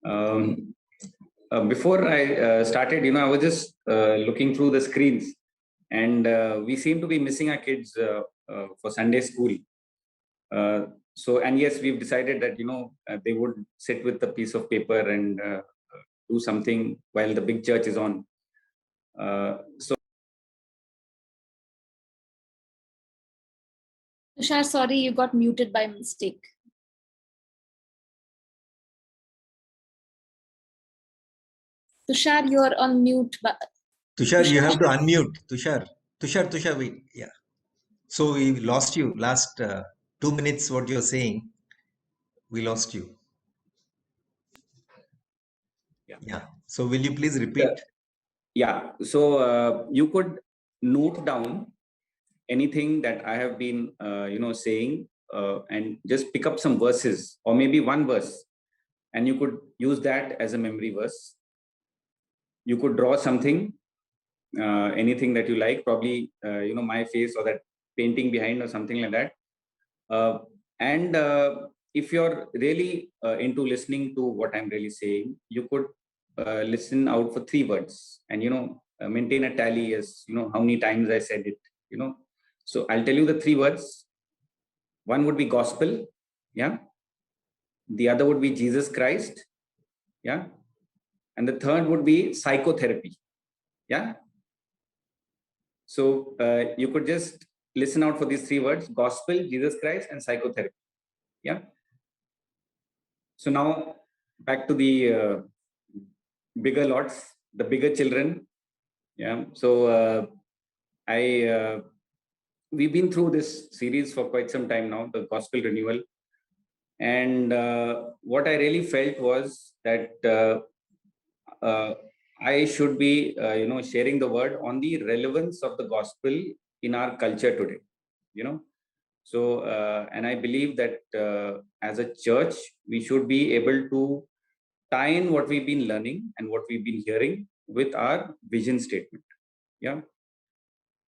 Um, Before I started, I was just looking through the screens, and we seem to be missing our kids for Sunday school. And yes, we've decided that they would sit with a piece of paper and do something while the big church is on. So Tushar, sorry, you got muted by mistake. Tushar, you're on mute. Tushar, you have to unmute. Tushar, wait. Yeah. So we lost you. Last 2 minutes, what you're saying, we lost you. Yeah. So will you please repeat? Yeah. So you could note down anything that I have been, saying, and just pick up some verses, or maybe one verse, and you could use that as a memory verse. You could draw something, anything that you like, probably my face or that painting behind or something like that. And if you're really into listening to what I'm really saying, you could listen out for 3 words, and maintain a tally as how many times I said it. So I'll tell you the 3 words. One would be gospel, yeah. The other would be Jesus Christ, yeah. And the third would be psychotherapy, yeah. So you could just listen out for these 3 words: gospel, Jesus Christ, and psychotherapy, yeah. So now back to the bigger lots, the bigger children, yeah. So we've been through this series for quite some time now, the gospel renewal. And what I really felt was that I should be, sharing the word on the relevance of the gospel in our culture today. So, and I believe that as a church, we should be able to tie in what we've been learning and what we've been hearing with our vision statement. Yeah.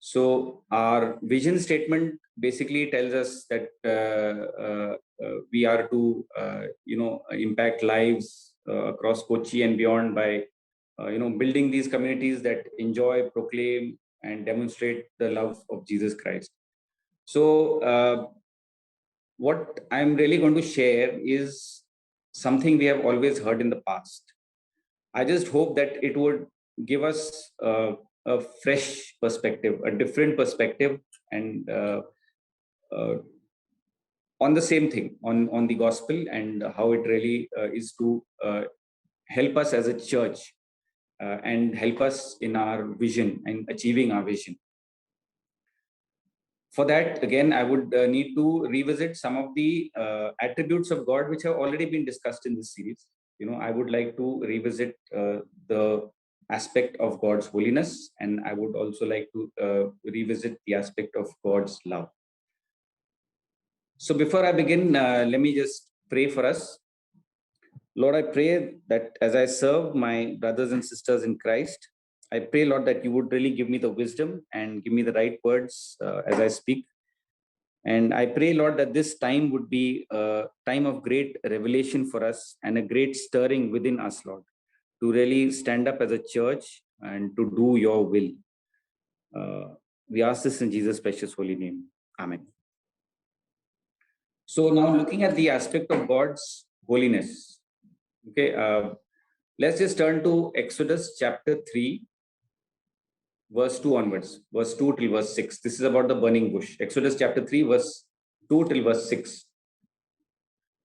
So our vision statement basically tells us that we are to, impact lives across Kochi and beyond by, building these communities that enjoy, proclaim, and demonstrate the love of Jesus Christ. So what I'm really going to share is something we have always heard in the past. I just hope that it would give us a fresh perspective, a different perspective, and uh, on the same thing, on the gospel, and how it really is to help us as a church, and help us in our vision and achieving our vision. For that, again, I would need to revisit some of the attributes of God which have already been discussed in this series. I would like to revisit the aspect of God's holiness, and I would also like to revisit the aspect of God's love. So before I begin, let me just pray for us. Lord, I pray that as I serve my brothers and sisters in Christ, I pray, Lord, that you would really give me the wisdom and give me the right words as I speak. And I pray, Lord, that this time would be a time of great revelation for us and a great stirring within us, Lord, to really stand up as a church and to do your will. We ask this in Jesus' precious holy name. Amen. So now looking at the aspect of God's holiness, okay, let's just turn to Exodus chapter 3, verse 2 onwards, verse 2 till verse 6. This is about the burning bush. Exodus chapter 3, verse 2 till verse 6.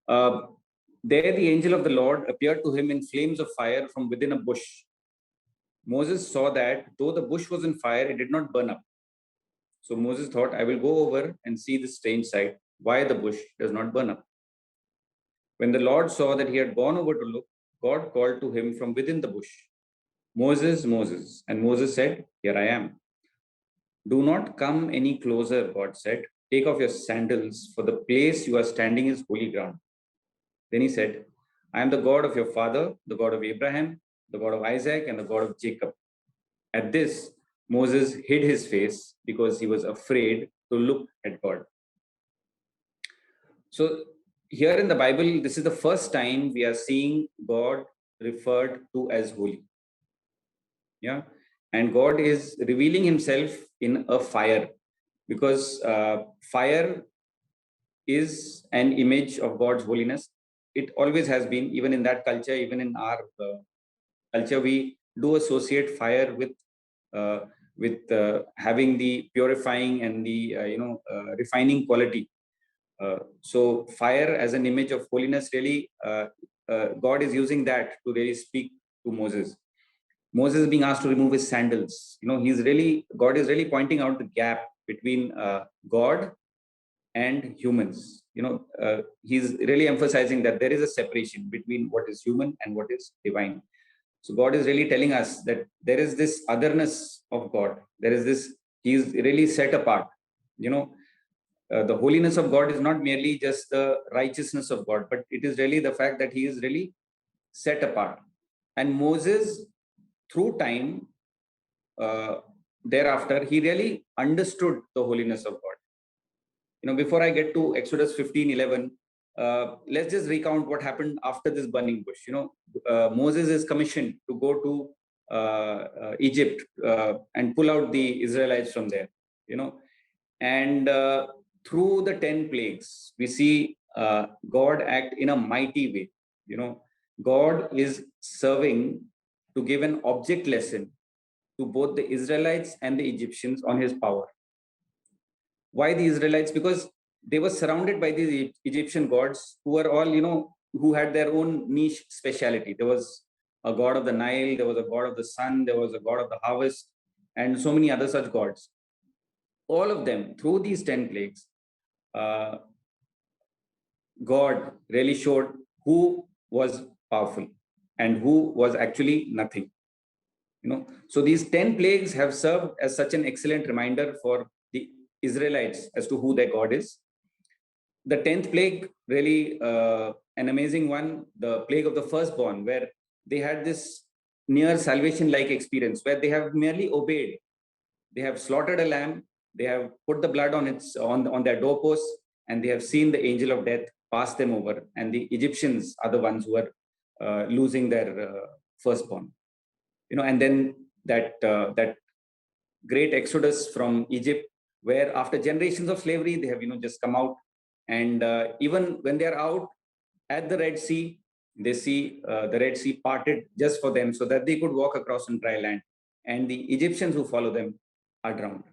There the angel of the Lord appeared to him in flames of fire from within a bush. Moses saw that though the bush was in fire, it did not burn up. So Moses thought, I will go over and see this strange sight, why the bush does not burn up. When the Lord saw that he had gone over to look, God called to him from within the bush, Moses, Moses. And Moses said, Here I am. Do not come any closer, God said. Take off your sandals, for the place you are standing is holy ground. Then he said, I am the God of your father, the God of Abraham, the God of Isaac, and the God of Jacob. At this, Moses hid his face because he was afraid to look at God. So here in the Bible, this is the first time we are seeing God referred to as holy. Yeah. And God is revealing himself in a fire, because fire is an image of God's holiness. It always has been, even in that culture, even in our culture, we do associate fire uh, with having the purifying and the refining quality. So fire as an image of holiness, really, God is using that to really speak to Moses. Moses is being asked to remove his sandals. God is really pointing out the gap between God and humans. He's really emphasizing that there is a separation between what is human and what is divine. So God is really telling us that there is this otherness of God. There is this, he is really set apart. The holiness of God is not merely just the righteousness of God, but it is really the fact that he is really set apart. And Moses, through time, thereafter, he really understood the holiness of God. Before I get to Exodus 15:11, let's just recount what happened after this burning bush. Moses is commissioned to go to Egypt and pull out the Israelites from there. And through the 10 plagues, we see God act in a mighty way. God is serving to give an object lesson to both the Israelites and the Egyptians on his power. Why the Israelites? Because they were surrounded by these Egyptian gods who were all, who had their own niche speciality. There was a god of the Nile, there was a god of the sun, there was a god of the harvest, and so many other such gods. All of them, through these 10 plagues, God really showed who was powerful and who was actually nothing. So these 10 plagues have served as such an excellent reminder for the Israelites as to who their God is. The 10th plague, really an amazing one, the plague of the firstborn, where they had this near salvation-like experience where they have merely obeyed. They have slaughtered a lamb, they have put the blood on their doorposts, and they have seen the angel of death pass them over. And the Egyptians are the ones who are losing their firstborn. And then that great exodus from Egypt, where after generations of slavery, they have just come out. And even when they are out at the Red Sea, they see the Red Sea parted just for them so that they could walk across on dry land. And the Egyptians who follow them are drowned.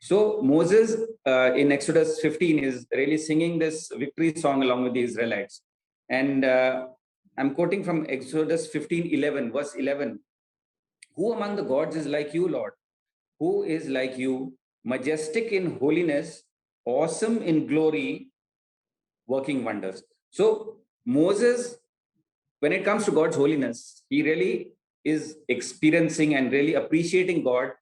So Moses in Exodus 15 is really singing this victory song along with the Israelites. And I'm quoting from Exodus 15:11, verse 11. Who among the gods is like you, Lord? Who is like you, majestic in holiness, awesome in glory, working wonders? So Moses, when it comes to God's holiness, he really is experiencing and really appreciating God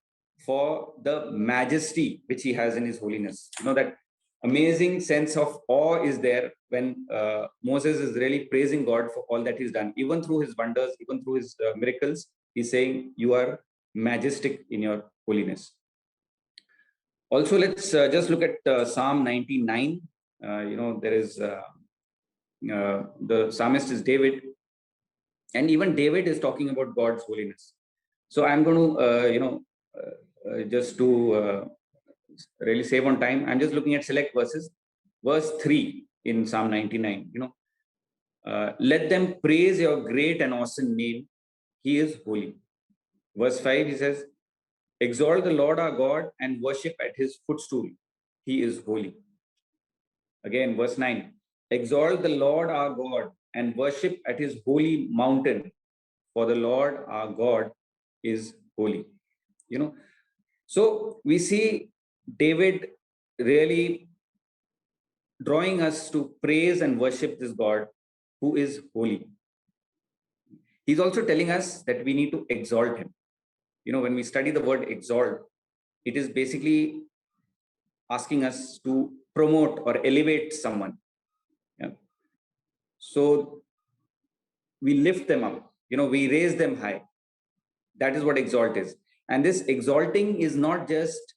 for the majesty which he has in his holiness. That amazing sense of awe is there when Moses is really praising God for all that he's done. Even through his wonders, even through his miracles, he's saying, you are majestic in your holiness. Also, let's just look at Psalm 99. There is the psalmist is David, and even David is talking about God's holiness. So I'm going to, just to really save on time, I'm just looking at select verses. Verse 3 in Psalm 99, let them praise your great and awesome name. He is holy. Verse 5, he says, exalt the Lord our God and worship at his footstool. He is holy. Again, verse 9, exalt the Lord our God and worship at his holy mountain, for the Lord our God is holy. So we see David really drawing us to praise and worship this God who is holy. He's also telling us that we need to exalt him. When we study the word exalt, it is basically asking us to promote or elevate someone. Yeah. So we lift them up, we raise them high. That is what exalt is. And this exalting is not just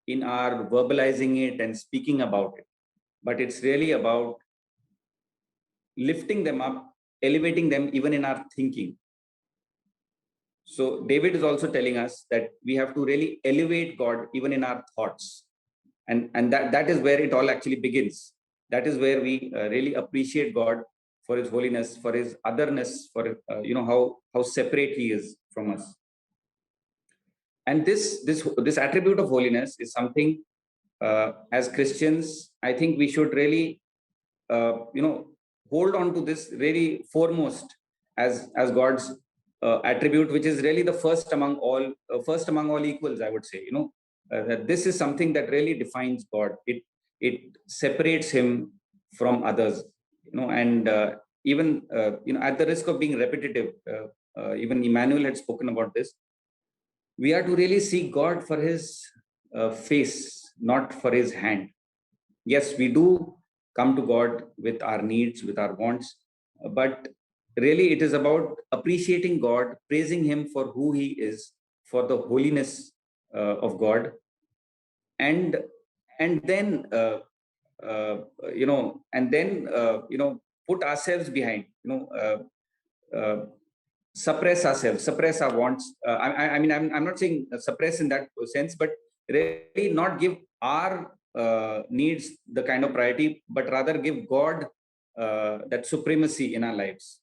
in our verbalizing it and speaking about it, but it's really about lifting them up elevating them even in our thinking. So David is also telling us that we have to really elevate God even in our thoughts. And that is where it all actually begins. That is where we really appreciate God for his holiness, for his otherness, for how separate he is from us. And this attribute of holiness is something, as Christians, I think we should really hold on to this really foremost as God's attribute, which is really the first among all equals, I would say. That this is something that really defines God. It separates him from others. And even at the risk of being repetitive, even Emmanuel had spoken about this. We are to really seek God for his face, not for his hand. Yes, we do come to God with our needs, with our wants, but really it is about appreciating God, praising him for who he is, for the holiness of God, and then put ourselves behind, suppress ourselves, suppress our wants. I mean, I'm not saying suppress in that sense, but really not give our needs the kind of priority, but rather give God that supremacy in our lives.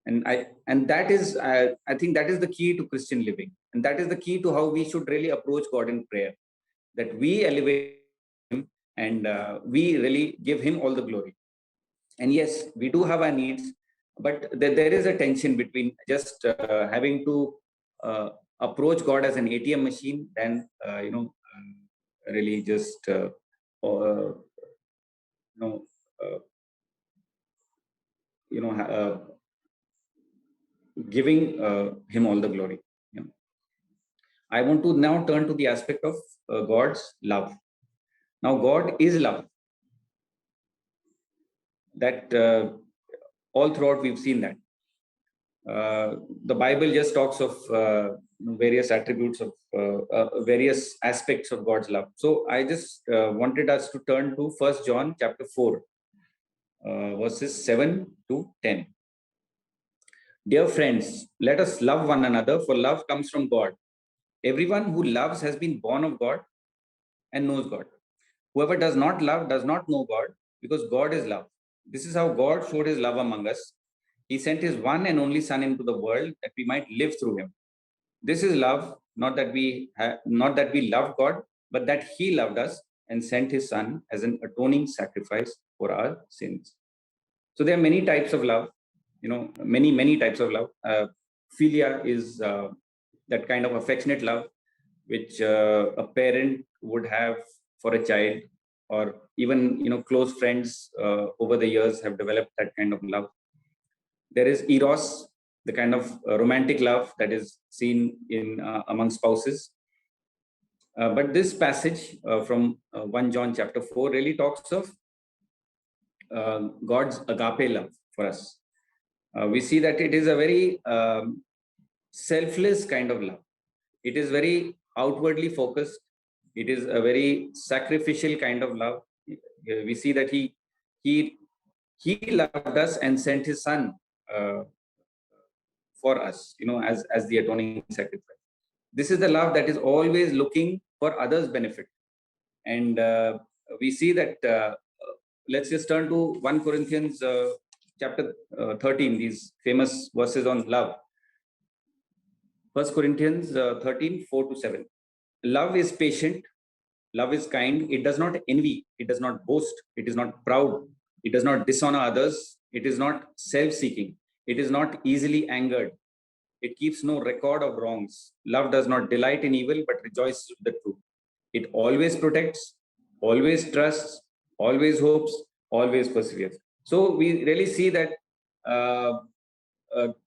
And that is, I think that is the key to Christian living, and that is the key to how we should really approach God in prayer. That we elevate him and we really give him all the glory. And yes, we do have our needs, but there is a tension between just having to approach God as an ATM machine, than really just giving him all the glory. I want to now turn to the aspect of God's love. Now, God is love. That all throughout we've seen that. The Bible just talks of various attributes of various aspects of God's love. So I just wanted us to turn to 1 John chapter 4, verses 7 to 10. Dear friends, let us love one another, for love comes from God. Everyone who loves has been born of God and knows God. Whoever does not love does not know God, because God is love. This is how God showed his love among us. He sent his one and only Son into the world that we might live through him. This is love, not that we love God, but that he loved us and sent his Son as an atoning sacrifice for our sins. So there are many types of love, many types of love. Philia is that kind of affectionate love which a parent would have for a child, or even close friends over the years have developed that kind of love. There is eros, the kind of romantic love that is seen in among spouses. But this passage from 1 John chapter 4 really talks of God's agape love for us. We see that it is a very selfless kind of love. It is very outwardly focused. It is a very sacrificial kind of love. We see that he loved us and sent his Son for us, as the atoning sacrifice. This is the love that is always looking for others' benefit. And we see that, let's just turn to 1 Corinthians chapter 13, these famous verses on love. 1 Corinthians 13, 4 to 7. Love is patient. Love is kind. It does not envy. It does not boast. It is not proud. It does not dishonor others. It is not self-seeking. It is not easily angered. It keeps no record of wrongs. Love does not delight in evil, but rejoices with the truth. It always protects, always trusts, always hopes, always perseveres. So we really see that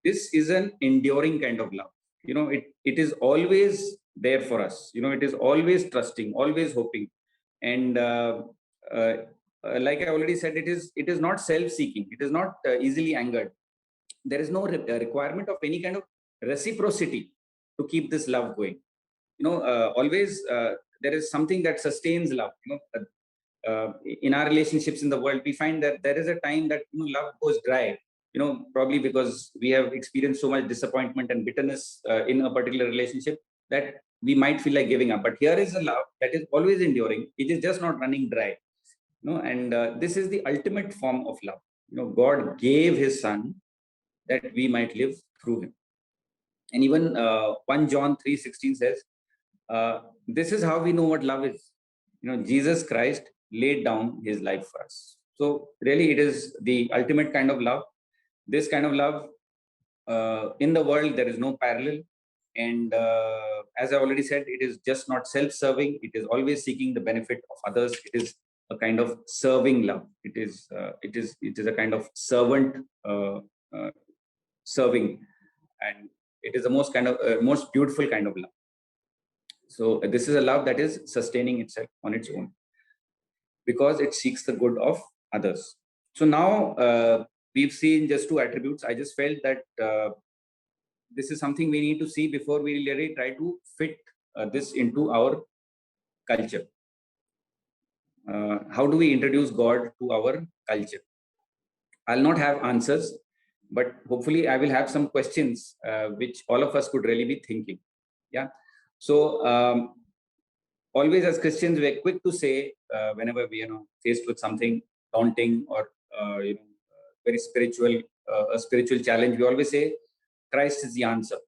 this is an enduring kind of love. It is always there for us. It is always trusting, always hoping. And like I already said, it is not self-seeking. It is not easily angered. There is no requirement of any kind of reciprocity to keep this love going. Always there is something that sustains love. In our relationships in the world, we find that there is a time that love goes dry. probably because we have experienced so much disappointment and bitterness in a particular relationship that we might feel like giving up. But here is a love that is always enduring. It is just not running dry. And this is the ultimate form of love. God gave his son that we might live through him. And even 1 John 3:16 says, this is how we know what love is. Jesus Christ laid down his life for us. So really, it is the ultimate kind of love. This kind of love, in the world, there is no parallel. And as I already said, it is just not self-serving. It is always seeking the benefit of others. It is a kind of serving love. It is a kind of servant serving, and it is the most beautiful kind of love. So this is a love that is sustaining itself on its own because it seeks the good of others. So now we've seen just two attributes. I just felt that this is something we need to see before we really try to fit this into our culture. How do we introduce God to our culture? I'll not have answers, but hopefully I will have some questions which all of us could really be thinking. Yeah. So always as Christians, we're quick to say whenever we faced with something daunting or very spiritual, a spiritual challenge, we always say Christ is the answer.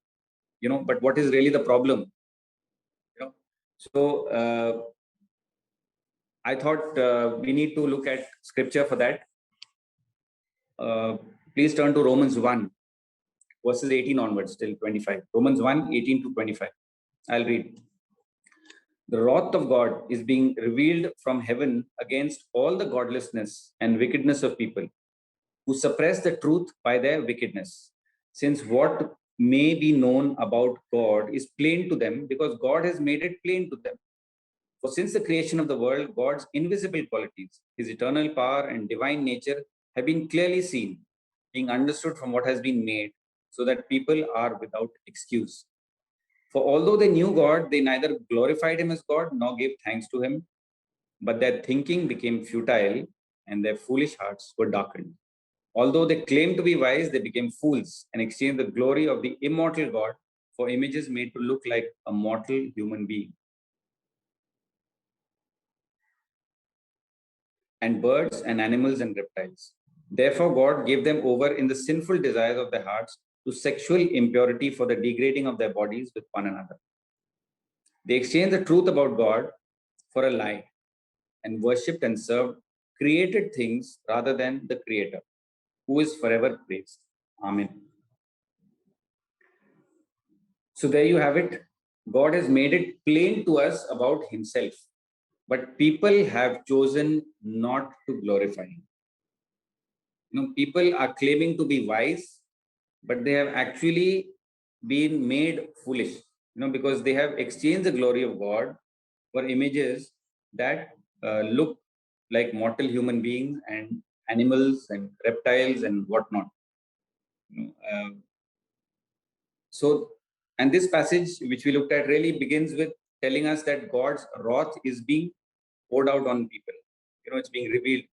But what is really the problem? So I thought we need to look at scripture for that. Please turn to Romans 1, verses 18 onwards till 25. Romans 1, 18 to 25. I'll read. The wrath of God is being revealed from heaven against all the godlessness and wickedness of people who suppress the truth by their wickedness, since what may be known about God is plain to them because God has made it plain to them. For since the creation of the world, God's invisible qualities, his eternal power and divine nature have been clearly seen, being understood from what has been made, so that people are without excuse. For although they knew God, they neither glorified him as God nor gave thanks to him, but their thinking became futile and their foolish hearts were darkened. Although they claimed to be wise, they became fools and exchanged the glory of the immortal God for images made to look like a mortal human being, and birds and animals and reptiles. Therefore, God gave them over in the sinful desires of their hearts to sexual impurity for the degrading of their bodies with one another. They exchanged the truth about God for a lie and worshipped and served created things rather than the Creator, who is forever praised. Amen. So there you have it. God has made it plain to us about himself, but people have chosen not to glorify him. People are claiming to be wise, but they have actually been made foolish, because they have exchanged the glory of God for images that look like mortal human beings and animals and reptiles and whatnot. So, and this passage which we looked at really begins with telling us that God's wrath is being poured out on people. It's being revealed.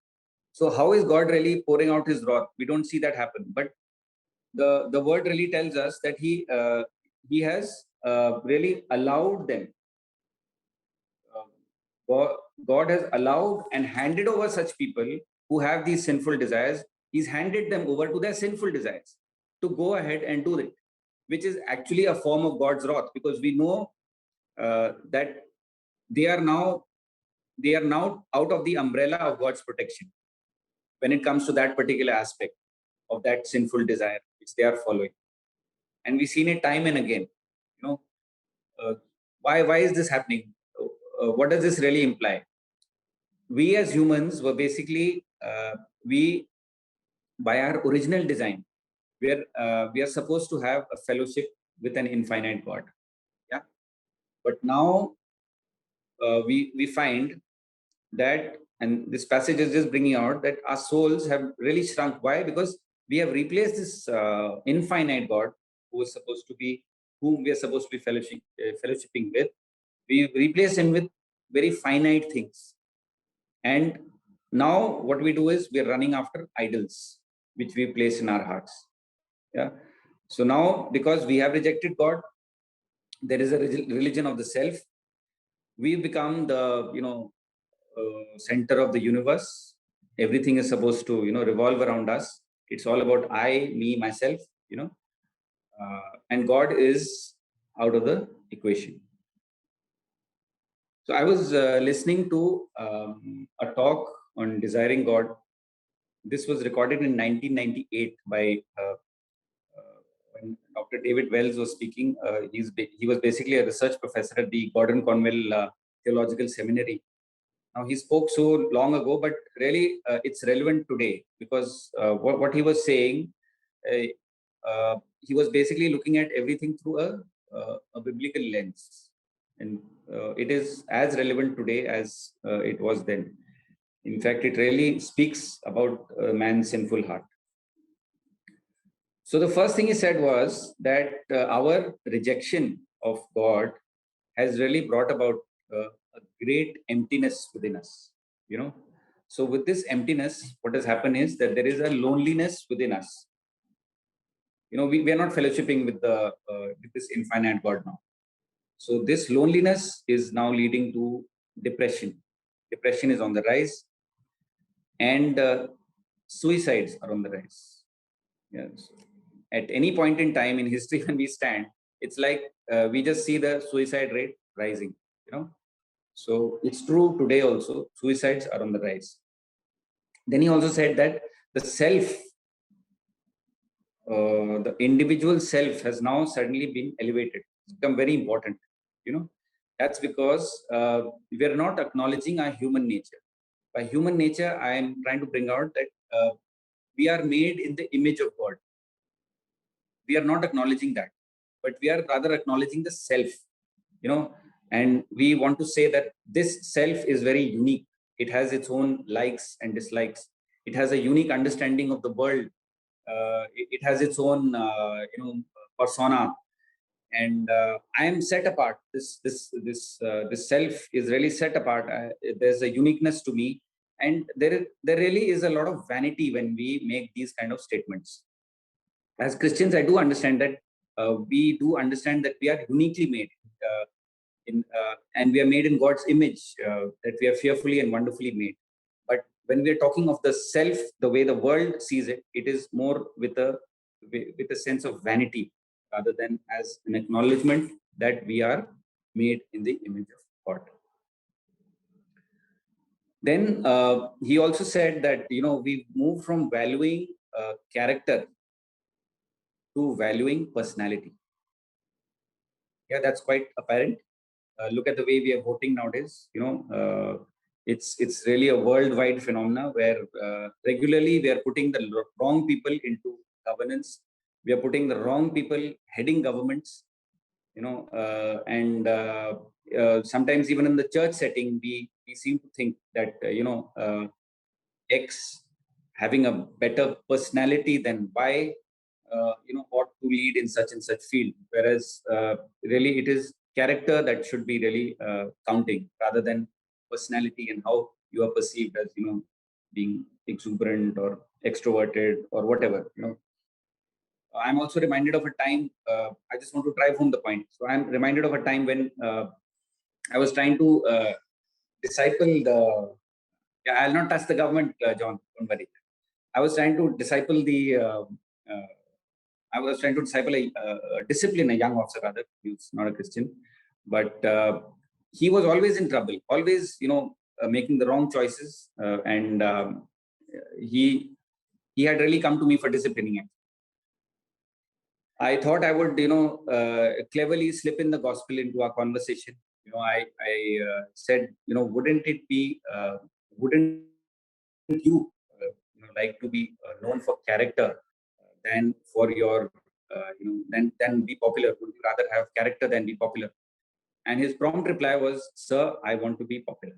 So how is God really pouring out his wrath? We don't see that happen. But the word really tells us that he has really allowed them. God has allowed and handed over such people who have these sinful desires. He's handed them over to their sinful desires to go ahead and do it, which is actually a form of God's wrath, because we know that they are now out of the umbrella of God's protection when it comes to that particular aspect of that sinful desire which they are following. And we've seen it time and again. Why is this happening? What does this really imply? We as humans were basically we by our original design, we are supposed to have a fellowship with an infinite God. Yeah, but now we find that, and this passage is just bringing out that our souls have really shrunk. Why? Because we have replaced this infinite God whom we are supposed to be fellowshipping with. We replace him with very finite things. And now what we do is we're running after idols. which we place in our hearts. Yeah. So now, because we have rejected God, there is a religion of the self. We become the, center of the universe. Everything is supposed to, revolve around us. It's all about I, me, myself, and God is out of the equation. So I was listening to a talk on desiring God. This was recorded in 1998 by when Dr. David Wells was speaking. He was basically a research professor at the Gordon Conwell Theological Seminary. Now, he spoke so long ago, but really it's relevant today, because what he was saying, he was basically looking at everything through a biblical lens. And it is as relevant today as it was then. In fact, it really speaks about man's sinful heart. So the first thing he said was that our rejection of God has really brought about a great emptiness within us. So with this emptiness, what has happened is that there is a loneliness within us. We are not fellowshipping with with this infinite God now. So this loneliness is now leading to depression. Depression is on the rise, and suicides are on the rise. Yes. At any point in time in history, when we stand, it's like we just see the suicide rate rising. So it's true today also. Suicides are on the rise. Then he also said that the self, the individual self, has now suddenly been elevated. It's become very important. That's because we are not acknowledging our human nature. By human nature, I am trying to bring out that we are made in the image of God. We are not acknowledging that, but we are rather acknowledging the self. And we want to say that this self is very unique. It has its own likes and dislikes. It has a unique understanding of the world. It has its own persona, and I am set apart. This self is really set apart. There's a uniqueness to me, and there really is a lot of vanity when we make these kind of statements. As Christians, I do understand that we do understand that we are uniquely made, and we are made in God's image, that we are fearfully and wonderfully made. But when we are talking of the self, the way the world sees it, it is more with a sense of vanity, rather than as an acknowledgement that we are made in the image of God. Then he also said that we move from valuing character to valuing personality. Yeah, that's quite apparent. Look at the way we are voting nowadays. It's really a worldwide phenomena where regularly we are putting the wrong people into governance. We are putting the wrong people heading governments. And sometimes even in the church setting, we seem to think that X having a better personality than Y ought to lead in such and such field, whereas really it is character that should be really counting, rather than personality and how you are perceived as being exuberant or extroverted or whatever. I'm also reminded of a time. I just want to drive home the point. So I'm reminded of a time when I was trying to disciple the. Yeah, I'll not touch the government, John. Don't worry. I was trying to disciple the. I was trying to disciple discipline a young officer, rather. He was not a Christian, but he was always in trouble, always, making the wrong choices, and he had really come to me for disciplining him. I thought I would, cleverly slip in the gospel into our conversation. I said, wouldn't you like to be known for character than for your, than be popular? Would you rather have character than be popular? And his prompt reply was, "Sir, I want to be popular."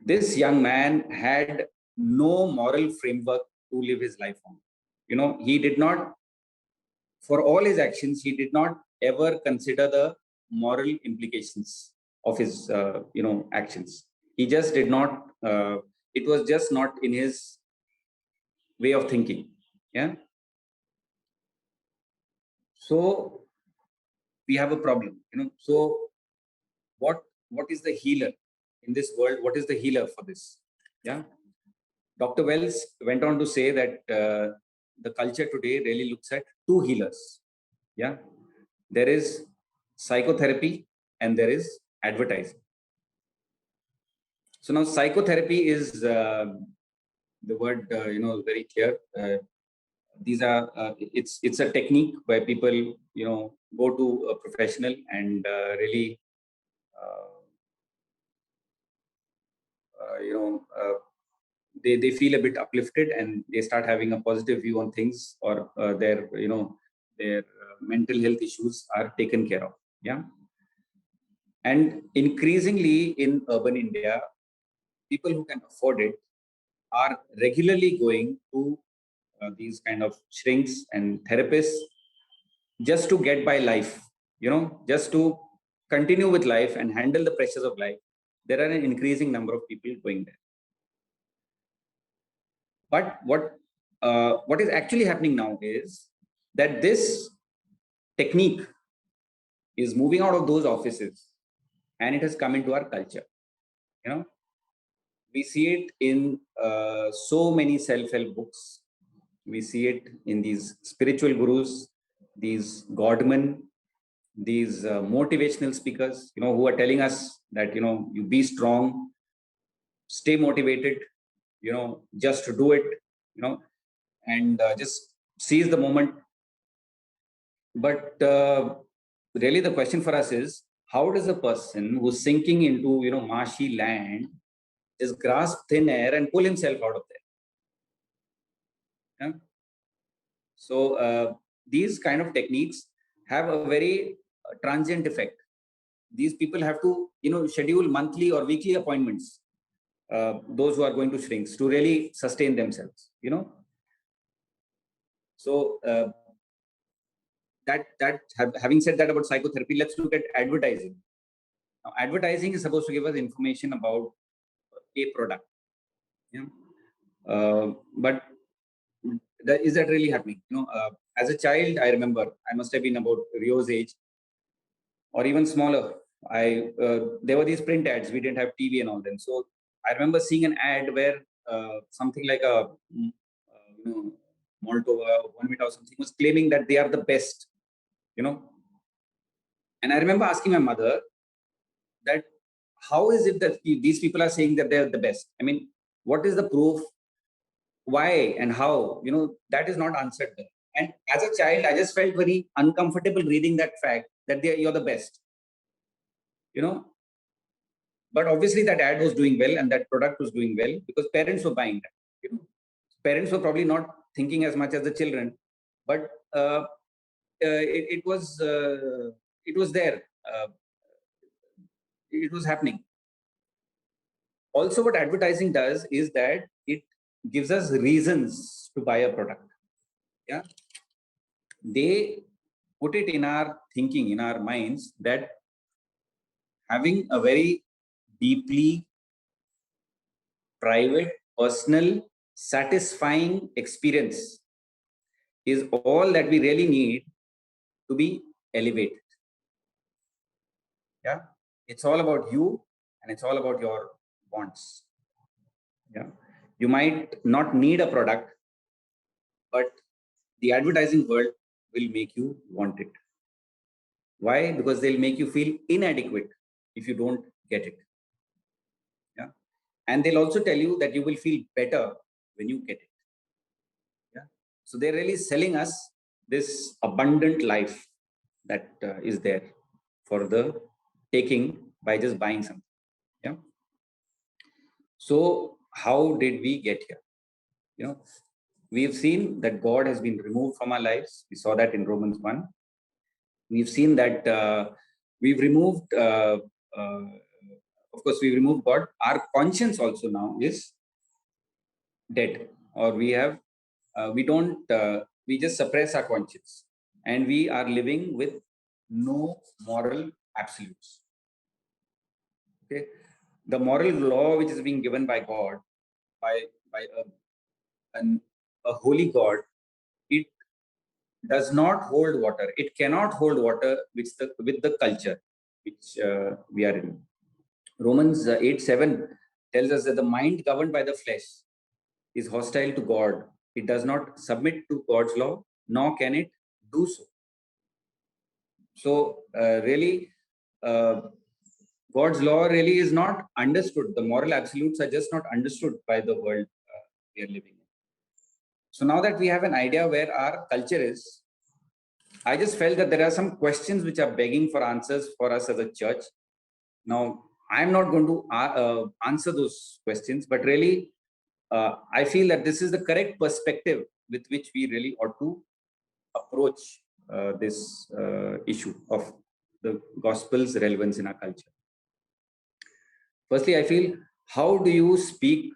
This young man had no moral framework to live his life on. He did not, for all his actions, he did not ever consider the moral implications of his, actions. He just did not. It was just not in his way of thinking. Yeah. So we have a problem, So what is the healer in this world? What is the healer for this? Yeah. Dr. Wells went on to say that the culture today really looks at two healers. Yeah. There is psychotherapy and there is advertising. So now psychotherapy is the word, very clear. These are it's a technique where people go to a professional and really they feel a bit uplifted and they start having a positive view on things, or their mental health issues are taken care of. Yeah. And increasingly in urban India, people who can afford it are regularly going to these kind of shrinks and therapists just to get by life, just to continue with life and handle the pressures of life. There are an increasing number of people going there. But what is actually happening now is that this technique is moving out of those offices and it has come into our culture. We see it in so many self-help books. We see it in these spiritual gurus, these godmen, these motivational speakers, who are telling us that, you be strong, stay motivated, just to do it, and just seize the moment. But really the question for us is, how does a person who's sinking into, marshy land just grasp thin air and pull himself out of there? Yeah? So these kind of techniques have a very transient effect. These people have to, schedule monthly or weekly appointments, those who are going to shrinks, to really sustain themselves, So having said that about psychotherapy, let's look at advertising. Now, advertising is supposed to give us information about a product. Yeah. But is that really happening? As a child, I remember I must have been about Rio's age, or even smaller. There were these print ads. We didn't have TV and all them. So I remember seeing an ad where something like a Moldova or Bonvita or something was claiming that they are the best. And I remember asking my mother that how is it that these people are saying that they're the best? I mean, what is the proof? Why and how? That is not answered there. And as a child, I just felt very uncomfortable reading that fact that you're the best. But obviously that ad was doing well and that product was doing well because parents were buying that. Parents were probably not thinking as much as the children, but it was there. It was happening. Also, what advertising does is that it gives us reasons to buy a product. Yeah, they put it in our thinking, in our minds, that having a very deeply private, personal, satisfying experience is all that we really need to be elevated. Yeah, it's all about you and it's all about your wants. Yeah, you might not need a product, but the advertising world will make you want it. Why? Because they'll make you feel inadequate if you don't get it. Yeah, and they'll also tell you that you will feel better when you get it. Yeah, so they're really selling us this abundant life that is there for the taking by just buying something. Yeah. So how did we get here? We've seen that God has been removed from our lives. We saw that in Romans 1. We've seen that we've removed, of course, we've removed God. Our conscience also now is dead, or we just suppress our conscience and we are living with no moral absolutes. Okay. The moral law which is being given by God by a holy God, it does not hold water. It cannot hold water with the culture which we are in. Romans 8:7 tells us that the mind governed by the flesh is hostile to God. It does not submit to God's law, nor can it do so. So really, God's law really is not understood. The moral absolutes are just not understood by the world we are living in. So now that we have an idea where our culture is, I just felt that there are some questions which are begging for answers for us as a church. Now, I'm not going to answer those questions, but really, I feel that this is the correct perspective with which we really ought to approach this issue of the gospel's relevance in our culture. Firstly, I feel, how do you speak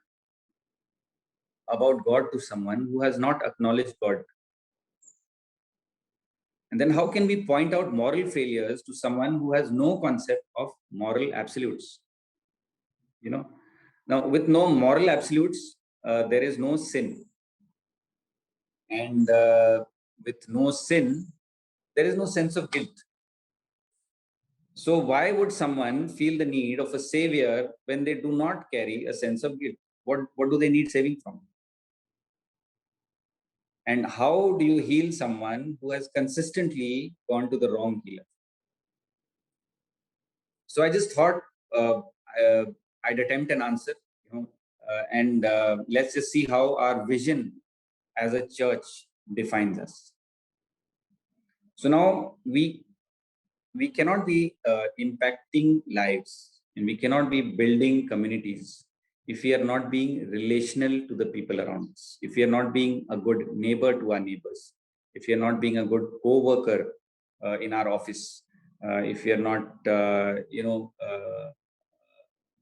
about God to someone who has not acknowledged God? And then how can we point out moral failures to someone who has no concept of moral absolutes? You know, now with no moral absolutes, there is no sin. And with no sin, there is no sense of guilt. So why would someone feel the need of a savior when they do not carry a sense of guilt? What do they need saving from? And how do you heal someone who has consistently gone to the wrong healer? So I just thought I'd attempt an answer, and let's just see how our vision as a church defines us. So now we cannot be impacting lives, and we cannot be building communities if we are not being relational to the people around us, if we are not being a good neighbor to our neighbors, if we are not being a good co-worker in our office, if we are not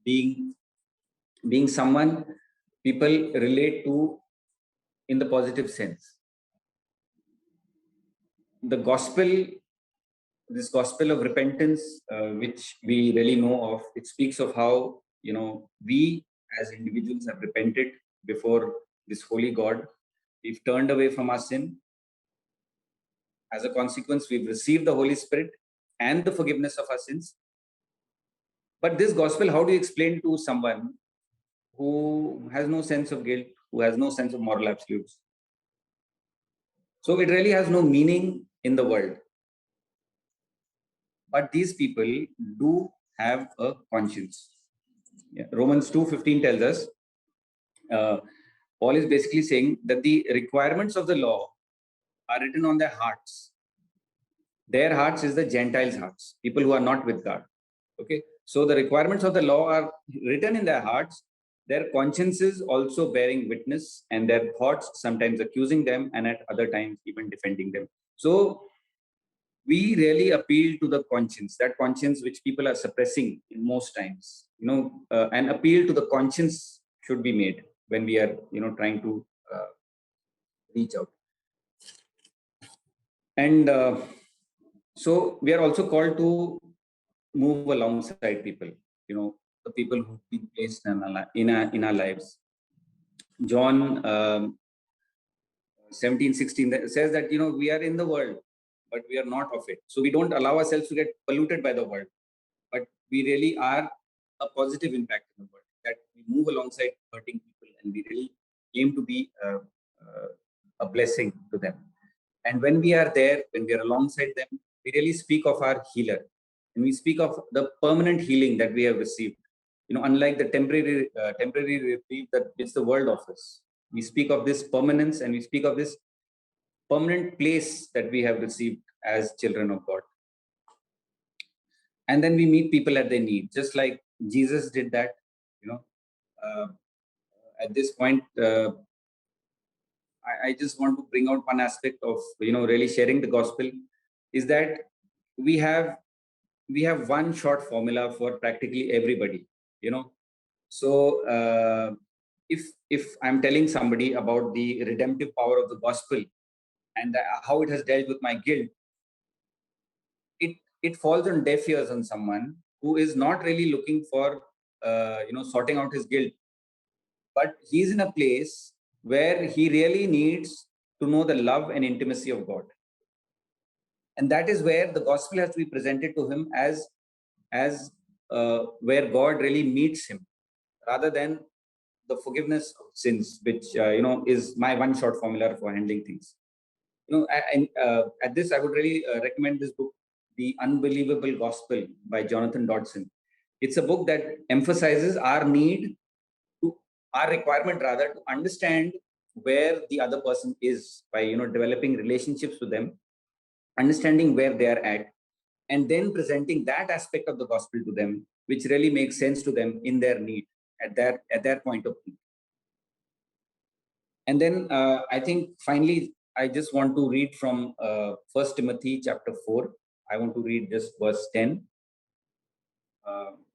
being someone people relate to in the positive sense. The gospel, this gospel of repentance, which we really know of, it speaks of how we as individuals have repented before this holy God. We've turned away from our sin. As a consequence, we've received the Holy Spirit and the forgiveness of our sins. But this gospel, how do you explain to someone who has no sense of guilt, who has no sense of moral absolutes? So it really has no meaning in the world. But these people do have a conscience. Yeah. Romans 2:15 tells us, Paul is basically saying that the requirements of the law are written on their hearts. Their hearts is the Gentiles' hearts, people who are not with God. Okay, so the requirements of the law are written in their hearts, their consciences also bearing witness, and their thoughts sometimes accusing them, and at other times even defending them. So we really appeal to the conscience, that conscience which people are suppressing in most times. An appeal to the conscience should be made when we are, trying to reach out. And so we are also called to move alongside people, the people who've been placed in our lives. John 17:16 says that, we are in the world, but we are not of it. So we don't allow ourselves to get polluted by the world, but we really are a positive impact in the world, that we move alongside hurting people, and we really aim to be a blessing to them. And when we are there, when we are alongside them, we really speak of our healer, and we speak of the permanent healing that we have received. Unlike the temporary reprieve that which the world offers, we speak of this permanence, and we speak of this permanent place that we have received as children of God. And then we meet people at their need, just like Jesus did that. At this point, I just want to bring out one aspect of really sharing the gospel, is that we have one short formula for practically everybody. So if I'm telling somebody about the redemptive power of the gospel and how it has dealt with my guilt, it falls on deaf ears on someone who is not really looking for sorting out his guilt, but he's in a place where he really needs to know the love and intimacy of God. And that is where the gospel has to be presented to him as where God really meets him, rather than the forgiveness of sins, which is my one short formula for handling things. At this, I would really recommend this book, The Unbelievable Gospel by Jonathan Dodson. It's a book that emphasizes our requirement rather, to understand where the other person is by developing relationships with them, understanding where they are at, and then presenting that aspect of the gospel to them, which really makes sense to them in their need at their point of need. And then I think finally, I just want to read from 1 Timothy chapter 4. I want to read just verse 10.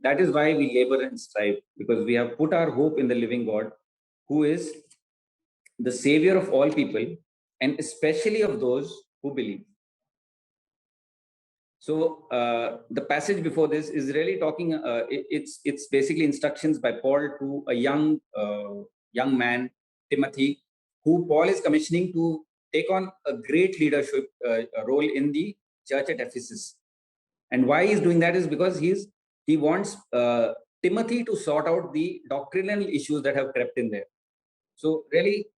That is why we labor and strive, because we have put our hope in the living God, who is the Savior of all people, and especially of those who believe. So the passage before this is really talking. It's basically instructions by Paul to a young man, Timothy, who Paul is commissioning to take on a great leadership role in the church at Ephesus. And why he's doing that is because he wants Timothy to sort out the doctrinal issues that have crept in there. So really,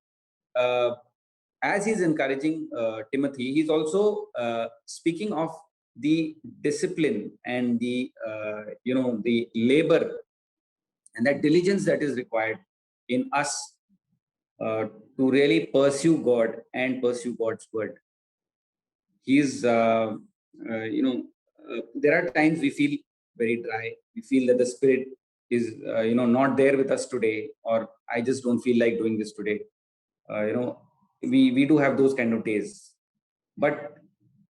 as he's encouraging Timothy, he's also speaking of the discipline and the the labor and that diligence that is required in us to really pursue God and pursue God's word. He's there are times we feel very dry. We feel that the Spirit is not there with us today, or I just don't feel like doing this today. We do have those kind of days, but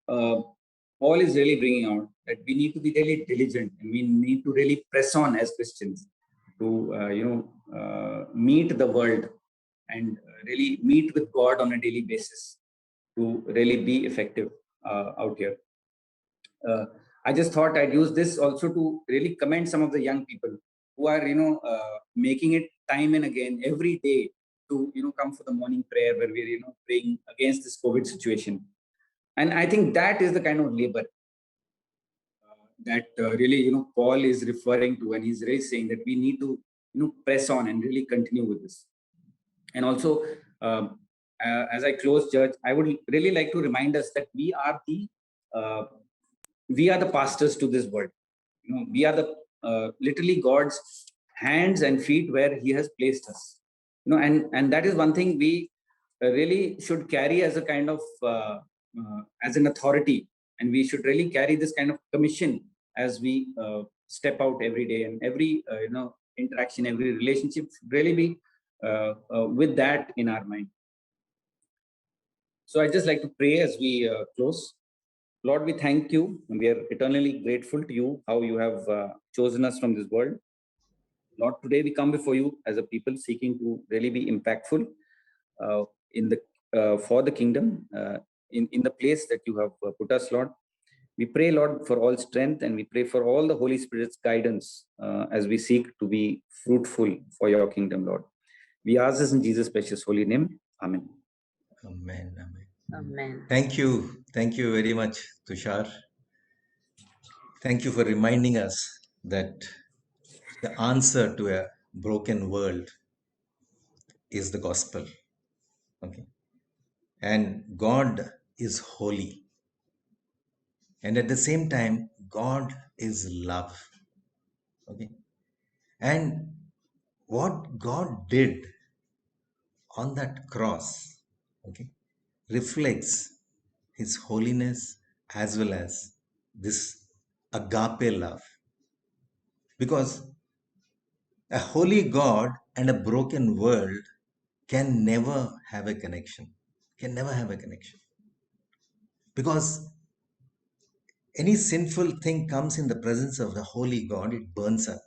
Paul is really bringing out that we need to be really diligent, and we need to really press on as Christians to meet the world and really meet with God on a daily basis to really be effective out here. I just thought I'd use this also to really commend some of the young people who are making it time and again every day to come for the morning prayer where we're praying against this COVID situation. And I think that is the kind of labor that really Paul is referring to, and he's really saying that we need to press on and really continue with this. And also, as I close, Church, I would really like to remind us that we are the pastors to this world. We are the literally God's hands and feet where He has placed us. And that is one thing we really should carry as a kind of as an authority, and we should really carry this kind of commission as we step out every day, and every interaction, every relationship should really be with that in our mind. So I'd just like to pray as we close. Lord, we thank you, and we are eternally grateful to you how you have chosen us from this world. Lord, today we come before you as a people seeking to really be impactful for the kingdom in the place that you have put us, Lord. We pray, Lord, for all strength, and we pray for all the Holy Spirit's guidance as we seek to be fruitful for your kingdom, Lord. We ask this in Jesus' precious holy name. Amen. Amen. Amen. Amen. Thank you. Thank you very much, Tushar. Thank you for reminding us that the answer to a broken world is the gospel. Okay. And God is holy. And at the same time, God is love. Okay. And what God did on that cross, okay, reflects His holiness as well as this agape love. Because a holy God and a broken world can never have a connection. Can never have a connection. Because any sinful thing comes in the presence of the holy God, it burns up.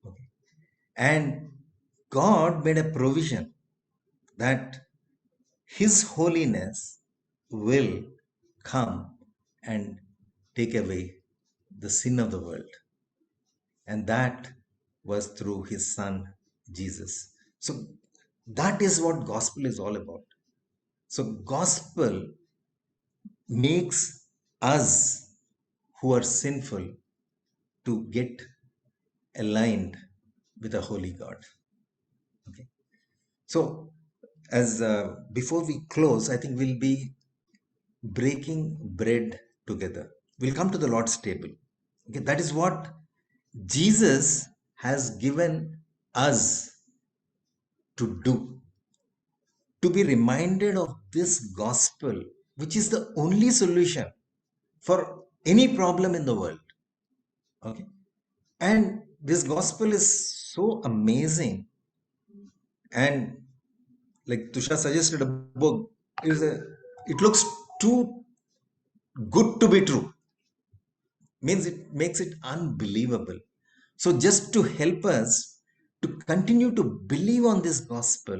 Okay. And God made a provision that His holiness will come and take away the sin of the world. And that was through His Son, Jesus. So That is what gospel is all about. So gospel makes us who are sinful to get aligned with a holy God. Okay. So as before we close, I think we'll be breaking bread together. We'll come to the Lord's table. Okay, that is what Jesus has given us to do, to be reminded of this gospel, which is the only solution for any problem in the world. Okay, and this gospel is so amazing, and like Tushar suggested a book, it looks too good to be true. Means it makes it unbelievable. So just to help us to continue to believe on this gospel,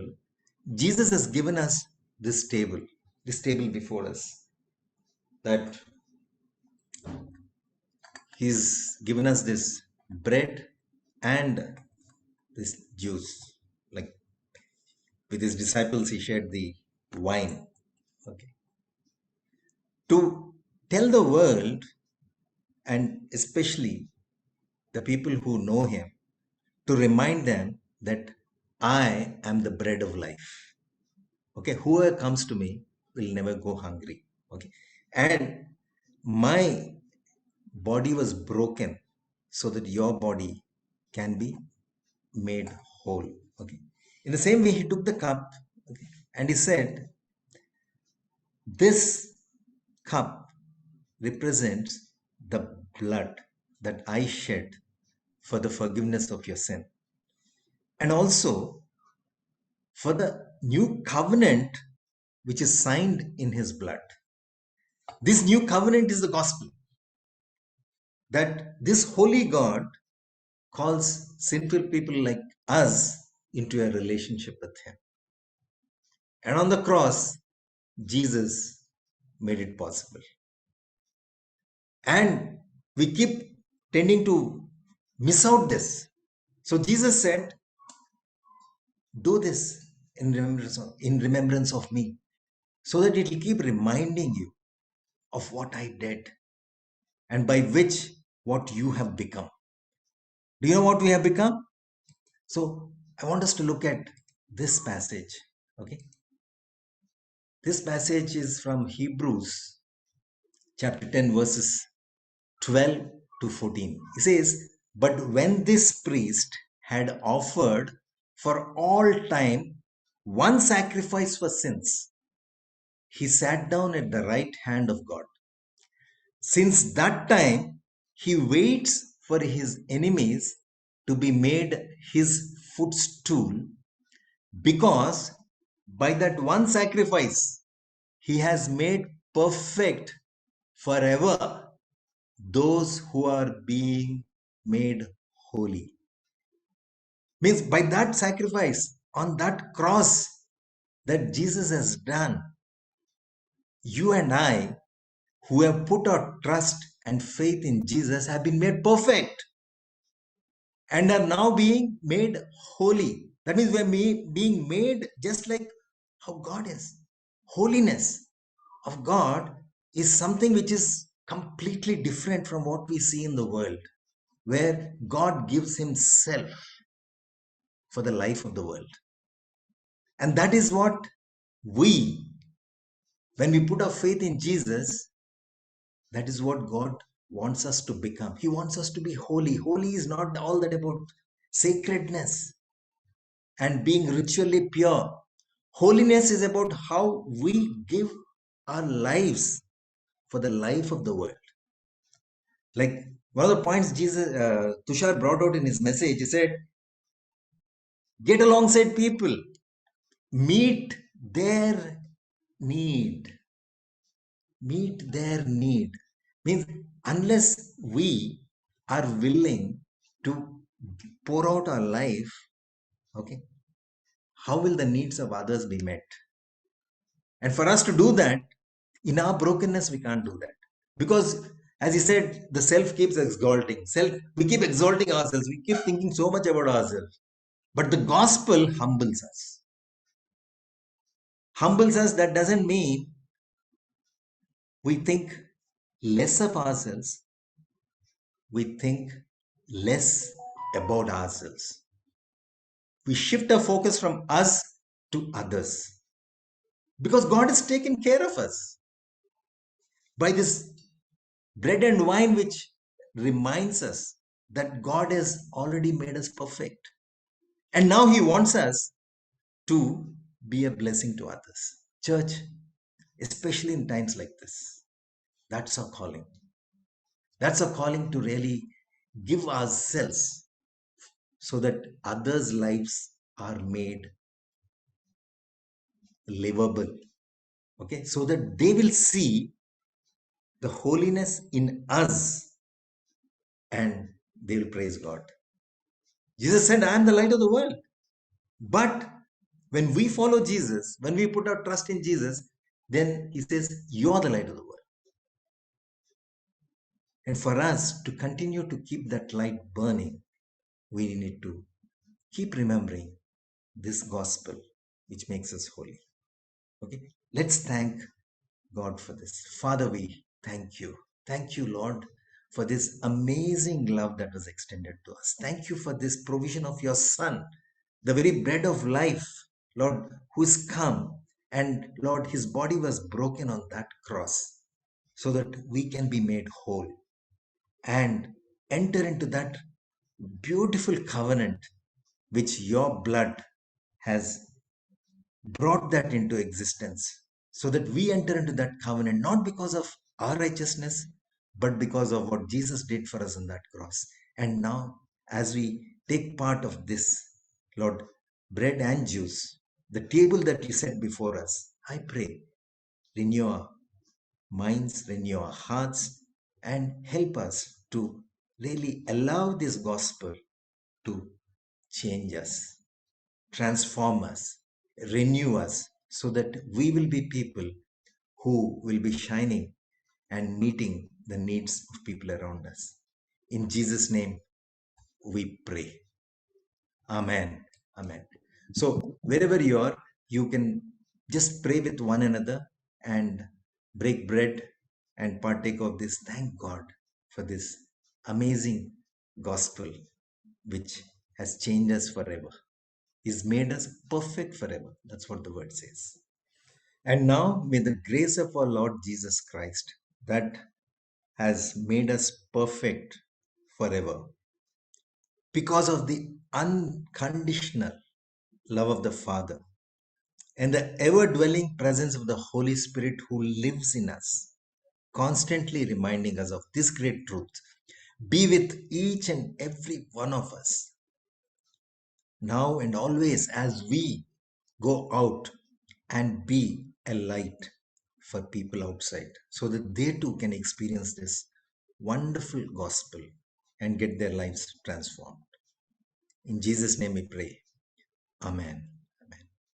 Jesus has given us this table before us, that he's given us this bread and this juice. Like with his disciples, he shared the wine. Okay. To tell the world, and especially the people who know him, to remind them that I am the bread of life. Okay, whoever comes to me will never go hungry. Okay, and my body was broken so that your body can be made whole. Okay, in the same way, he took the cup, okay, and he said, this cup represents the blood that I shed for the forgiveness of your sin, and also for the new covenant which is signed in his blood. This new covenant is the gospel, that this holy God calls sinful people like us into a relationship with him. And on the cross, Jesus made it possible. And we keep tending to miss out this. So Jesus said, do this in remembrance of me, so that it will keep reminding you of what I did, and by which what you have become. Do you know what we have become? So I want us to look at this passage. Okay. This passage is from Hebrews chapter 10, verses 12 to 14. It says, but when this priest had offered for all time one sacrifice for sins, he sat down at the right hand of God. Since that time, he waits for his enemies to be made his footstool, because by that one sacrifice, he has made perfect forever those who are being made holy. Means by that sacrifice on that cross that Jesus has done, you and I, who have put our trust and faith in Jesus, have been made perfect and are now being made holy. That means we are being made just like how God is. Holiness of God is something which is completely different from what we see in the world, where God gives himself for the life of the world. And that is what we, when we put our faith in Jesus, that is what God wants us to become. He wants us to be holy. Holy is not all that about sacredness and being ritually pure. Holiness is about how we give our lives for the life of the world. Like one of the points Tushar brought out in his message, he said, get alongside people, meet their need. Meet their need. Means unless we are willing to pour out our life, okay, how will the needs of others be met? And for us to do that, in our brokenness, we can't do that. Because as he said, the self keeps exalting. We keep exalting ourselves. We keep thinking so much about ourselves. But the gospel humbles us. humbles us, that doesn't mean we think less of ourselves, we think less about ourselves. We shift our focus from us to others because God has taken care of us by this bread and wine, which reminds us that God has already made us perfect. And now He wants us to be a blessing to others. Church, especially in times like this, that's our calling. That's our calling to really give ourselves so that others' lives are made livable. Okay, so that they will see the holiness in us and they will praise God. Jesus said, I am the light of the world. But when we follow Jesus, when we put our trust in Jesus, then He says, you are the light of the world. And for us to continue to keep that light burning, we need to keep remembering this gospel which makes us holy. Okay, let's thank God for this. Father, we thank you. Thank you, Lord, for this amazing love that was extended to us. Thank you for this provision of your Son, the very bread of life, Lord, who's come. And Lord, his body was broken on that cross so that we can be made whole and enter into that beautiful covenant which your blood has brought that into existence, so that we enter into that covenant not because of our righteousness but because of what Jesus did for us on that cross. And now as we take part of this, Lord, bread and juice, the table that you set before us, I pray, renew our minds, renew our hearts, and help us to really allow this gospel to change us, transform us, renew us, so that we will be people who will be shining and meeting the needs of people around us. In Jesus' name, we pray. Amen. Amen. So, wherever you are, you can just pray with one another and break bread and partake of this. Thank God for this amazing gospel which has changed us forever. He's made us perfect forever. That's what the word says. And now, may the grace of our Lord Jesus Christ, that has made us perfect forever, because of the unconditional love of the Father and the ever dwelling presence of the Holy Spirit who lives in us, constantly reminding us of this great truth, be with each and every one of us now and always as we go out and be a light for people outside, so that they too can experience this wonderful gospel and get their lives transformed. In Jesus' name we pray. Amen.